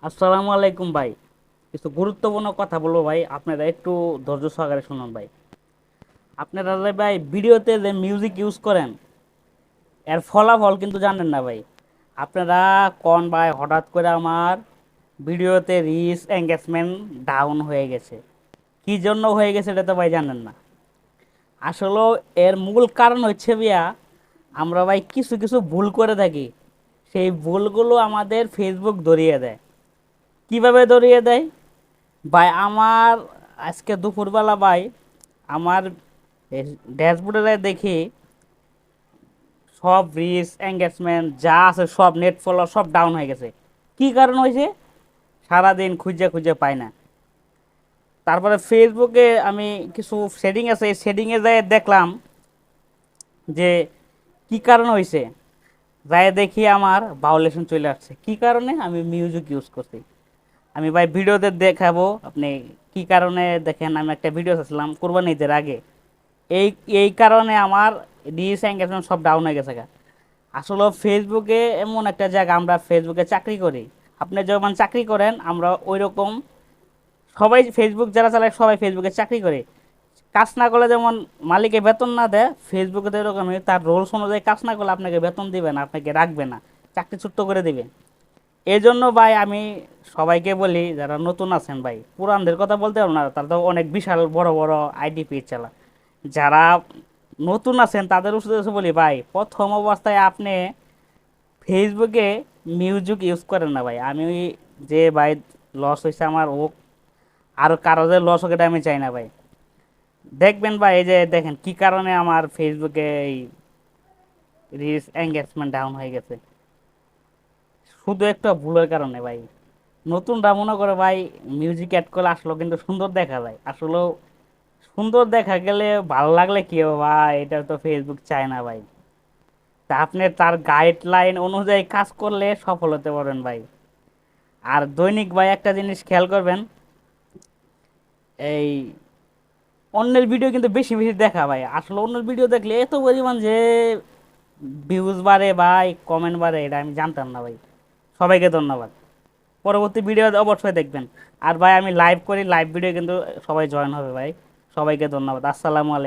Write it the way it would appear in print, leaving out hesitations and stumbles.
আসসালামু আলাইকুম ভাই। কিছু গুরুত্বপূর্ণ কথা বলবো ভাই, আপনারা একটু ধৈর্য সহকারে শুনুন ভাই। আপনারা যে ভাই ভিডিওতে যে মিউজিক ইউজ করেন, এর ফলাফল কিন্তু জানেন না ভাই। আপনারা কোন ভাই হঠাৎ করে আমার ভিডিওতে রিচ এঙ্গেজমেন্ট ডাউন হয়ে গেছে, কি জন্য হয়ে গেছে এটা তো ভাই জানেন না। আসলে এর মূল কারণ হচ্ছে ভাইয়া, আমরা ভাই কিছু কিছু ভুল করে থাকি। সেই ভুলগুলো আমাদের ফেসবুক ধরিয়ে দেয়। কিভাবে ধরিয়ে দেয় ভাই? আমার আজকে দুপুরবেলা ভাই, আমার ড্যাশবোর্ডে দেখি সব রিচ এঙ্গেজমেন্ট যা আছে সব নেট ফলো সব ডাউন হয়ে গেছে। কি কারণ হয়েছে? সারাদিন খুঁজে খুঁজে পাই না। তারপরে ফেসবুকে আমি কিছু সেটিং আছে, এই সেটিংয়ে যাই দেখলাম যে কি কারণ হয়েছে। যাই দেখি আমার ভায়োলেশন চলে আসছে। কি কারণে? আমি মিউজিক ইউজ করছি। আমি ভাই ভিডিওতে দেখাবো আপনি কি কারণে। দেখেন, আমি একটা ভিডিও চাচ্ছিলাম কোরবানি ঈদের আগে, এই এই কারণে আমার রিচ এঙ্গেজমেন্ট সব ডাউন হয়ে গেছে গা। আসলে ফেসবুকে এমন একটা জায়গা, আমরা ফেসবুকে চাকরি করি। আপনি যখন চাকরি করেন, আমরা ওই রকম সবাই ফেসবুক যারা চালায় সবাই ফেসবুকে চাকরি করে। কাজ না করলে যেমন মালিকে বেতন না দেয়, ফেসবুকে তো এরকমই, তার রোলস অনুযায়ী কাজ না করলে আপনাকে বেতন দিবে না, আপনাকে রাখবে না, চাকরি ছুট্ট করে দিবে। এই জন্য ভাই আমি সবাইকে বলি, যারা নতুন আছেন ভাই, পুরানদের কথা বলতে পারবো না, তারা তো অনেক বিশাল বড় বড় আইডি পেজ চালা। যারা নতুন আছেন তাদের উদ্দেশ্যে বলি ভাই, প্রথম অবস্থায় আপনি ফেসবুকে মিউজিক ইউজ করেন না ভাই। আমি যে ভাই লস হয়েছে আমার, ও আর কারো যে লস হোক এটা আমি চাই না ভাই। দেখবেন ভাই, এই যে দেখেন কি কারণে আমার ফেসবুকে এই রিচ এঙ্গেজমেন্ট ডাউন হয়ে গেছে, শুধু একটা ভুলের কারণে ভাই। নতুনরা মনে করে ভাই মিউজিক অ্যাড করলে আসলে কিন্তু সুন্দর দেখা যায়। আসলে সুন্দর দেখা গেলে ভালো লাগলে কি হবে ভাই, এটা তো ফেসবুক চায় না ভাই। তা আপনি তার গাইডলাইন অনুযায়ী কাজ করলে সফল হতে পারবেন ভাই। আর দৈনিক ভাই একটা জিনিস খেয়াল করবেন, এই অন্যের ভিডিও কিন্তু বেশি বেশি দেখা ভাই। আসলে অন্যের ভিডিও দেখলে এত পরিমাণ যে ভিউজ বাড়ে ভাই, কমেন্ট বাড়ে, এটা আমি জানতাম না ভাই। সবাইকে ধন্যবাদ। পরবর্তী ভিডিও অবশ্যই দেখবেন। আর ভাই আমি লাইভ করি, লাইভ ভিডিও কিন্তু সবাই জয়েন হবে ভাই। সবাইকে ধন্যবাদ। আসসালামু আলাইকুম।